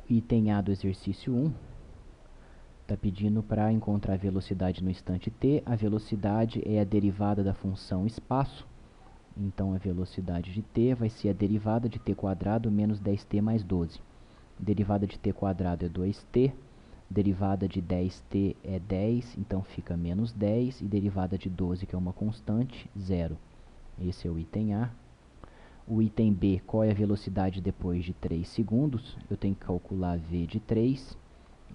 Item A do exercício 1 está pedindo para encontrar a velocidade no instante t. A velocidade é a derivada da função espaço. Então, a velocidade de t vai ser a derivada de t quadrado menos 10t mais 12. Derivada de t quadrado é 2t. Derivada de 10t é 10, então fica menos 10. E derivada de 12, que é uma constante, 0. Esse é o item A. O item B, qual é a velocidade depois de 3 segundos? Eu tenho que calcular v de 3.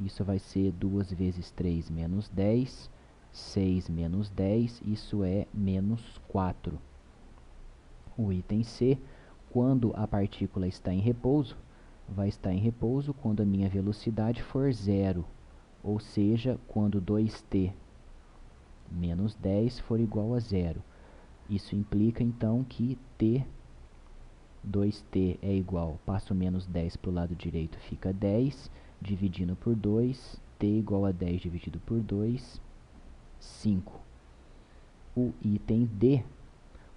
Isso vai ser 2 vezes 3 menos 10. 6 menos 10, isso é menos 4. O item C, quando a partícula está em repouso, vai estar em repouso quando a minha velocidade for 0. Ou seja, quando 2t menos 10 for igual a 0. Isso implica, então, que 2t é igual, passo menos 10 para o lado direito, fica 10, dividindo por 2, t igual a 10 dividido por 2, 5. O item D,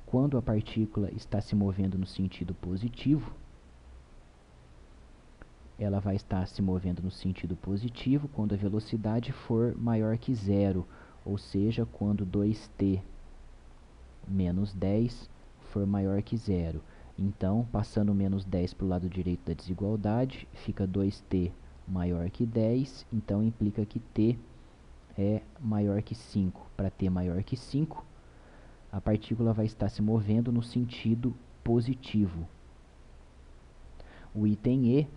quando a partícula está se movendo no sentido positivo, ela vai estar se movendo no sentido positivo quando a velocidade for maior que 0, ou seja, quando 2t menos 10 for maior que 0. Então, passando menos 10 para o lado direito da desigualdade, fica 2t maior que 10, então implica que t é maior que 5. Para t maior que 5, a partícula vai estar se movendo no sentido positivo. O item E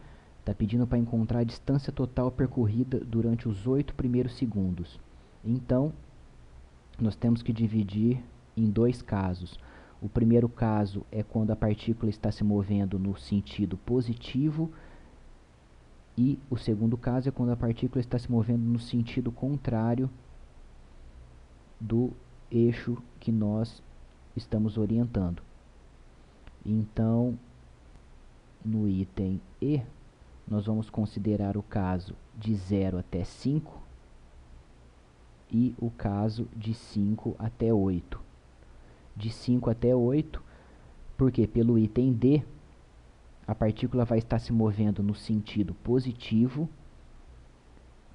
está pedindo para encontrar a distância total percorrida durante os 8 primeiros segundos. Então, nós temos que dividir em dois casos. O primeiro caso é quando a partícula está se movendo no sentido positivo, e o segundo caso é quando a partícula está se movendo no sentido contrário do eixo que nós estamos orientando. Então, no item E, nós vamos considerar o caso de 0 até 5 e o caso de 5 até 8. De 5 até 8, porque pelo item D, a partícula vai estar se movendo no sentido positivo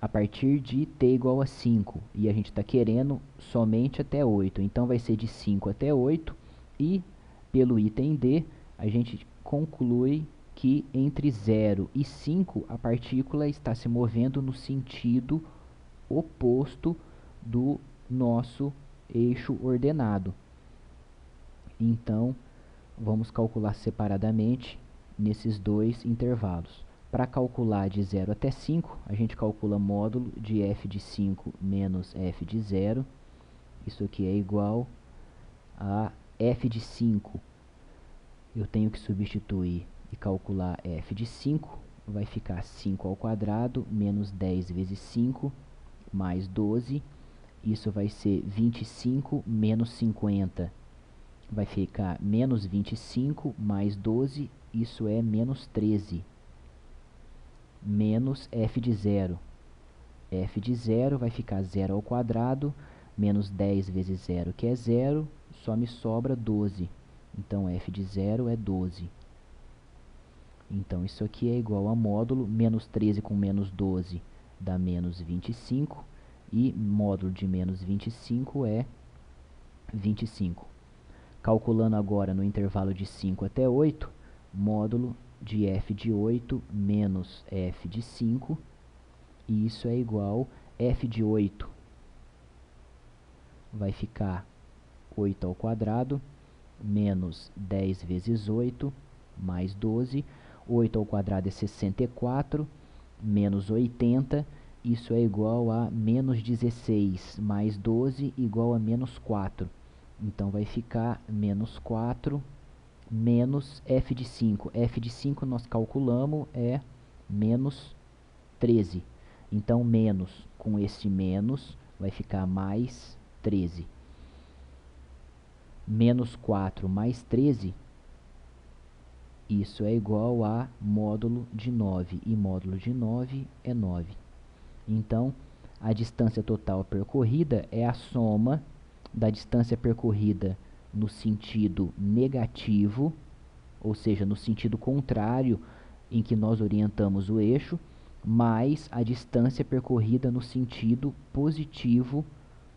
a partir de t igual a 5, e a gente está querendo somente até 8, então vai ser de 5 até 8, e pelo item D, a gente conclui que entre 0 e 5 a partícula está se movendo no sentido oposto do nosso eixo ordenado. Então, vamos calcular separadamente nesses dois intervalos. Para calcular de 0 até 5, a gente calcula módulo de f de 5 menos f de 0. Isso aqui é igual a f de 5. Eu tenho que substituir e calcular f de 5. Vai ficar 5 ao quadrado menos 10 vezes 5 mais 12. Isso vai ser 25 menos 50. Vai ficar menos 25 mais 12, isso é menos 13. Menos f de 0. F de 0 vai ficar 0 ao quadrado, menos 10 vezes 0, que é 0, só me sobra 12. Então, f de 0 é 12. Então, isso aqui é igual a módulo, menos 13 com menos 12 dá menos 25, e módulo de menos 25 é 25. Calculando agora no intervalo de 5 até 8, módulo de f de 8 menos f de 5, e isso é igual a f de 8 vai ficar 8 ao quadrado, menos 10 vezes 8, mais 12. 8 ao quadrado é 64, menos 80, isso é igual a menos 16, mais 12, igual a menos 4. Então, vai ficar menos 4, menos f de 5. F de 5 nós calculamos é menos 13. Então, menos com esse menos vai ficar mais 13. Menos 4 mais 13, isso é igual a módulo de 9. E módulo de 9 é 9. Então, a distância total percorrida é a soma da distância percorrida no sentido negativo, ou seja, no sentido contrário em que nós orientamos o eixo, mais a distância percorrida no sentido positivo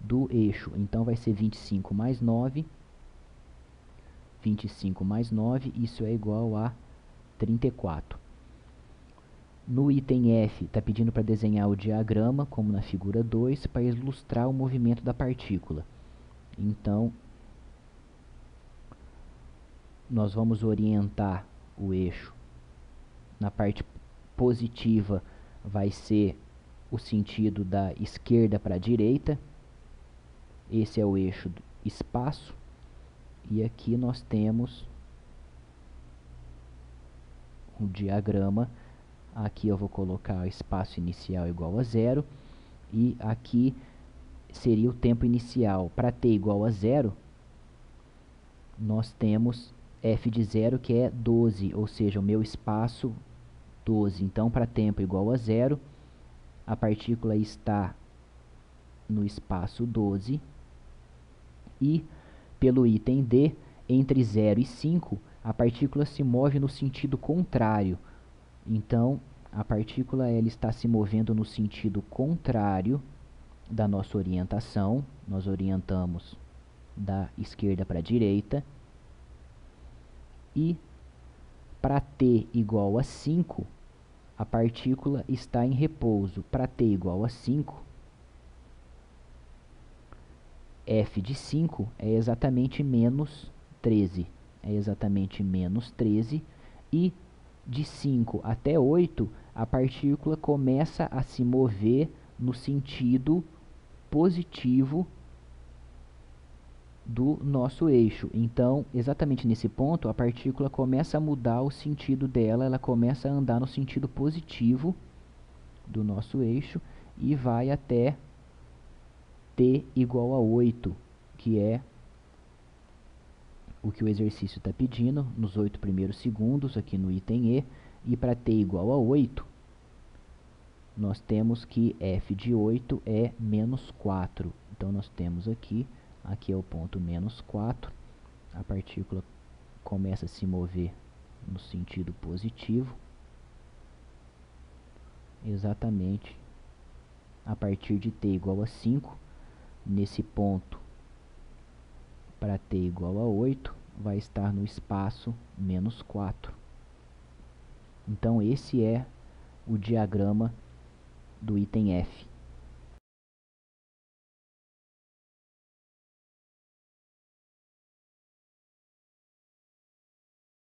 do eixo. Então vai ser 25 mais 9. 25 mais 9, isso é igual a 34. No item F, está pedindo para desenhar o diagrama, como na figura 2, para ilustrar o movimento da partícula. Então, nós vamos orientar o eixo. Na parte positiva vai ser o sentido da esquerda para a direita. Esse é o eixo do espaço. E aqui nós temos um diagrama. Aqui eu vou colocar o espaço inicial igual a 0. E aqui seria o tempo inicial. Para t igual a 0, nós temos f de 0, que é 12, ou seja, o meu espaço 12. Então, para tempo igual a 0, a partícula está no espaço 12. E, pelo item D, entre 0 e 5, a partícula se move no sentido contrário. Então, a partícula ela está se movendo no sentido contrário da nossa orientação. Nós orientamos da esquerda para a direita. E para t igual a 5, a partícula está em repouso. Para t igual a 5, f de 5 é exatamente menos 13. É exatamente menos 13. E de 5 até 8, a partícula começa a se mover no sentido positivo do nosso eixo. Então, exatamente nesse ponto, a partícula começa a mudar o sentido dela, ela começa a andar no sentido positivo do nosso eixo e vai até t igual a 8, que é o que o exercício está pedindo, nos 8 primeiros segundos, aqui no item E. E para t igual a 8, nós temos que f de 8 é menos 4. Então, nós temos aqui é o ponto menos 4. A partícula começa a se mover no sentido positivo, exatamente a partir de t igual a 5. Nesse ponto, para t igual a 8, vai estar no espaço menos 4. Então, esse é o diagrama do item F.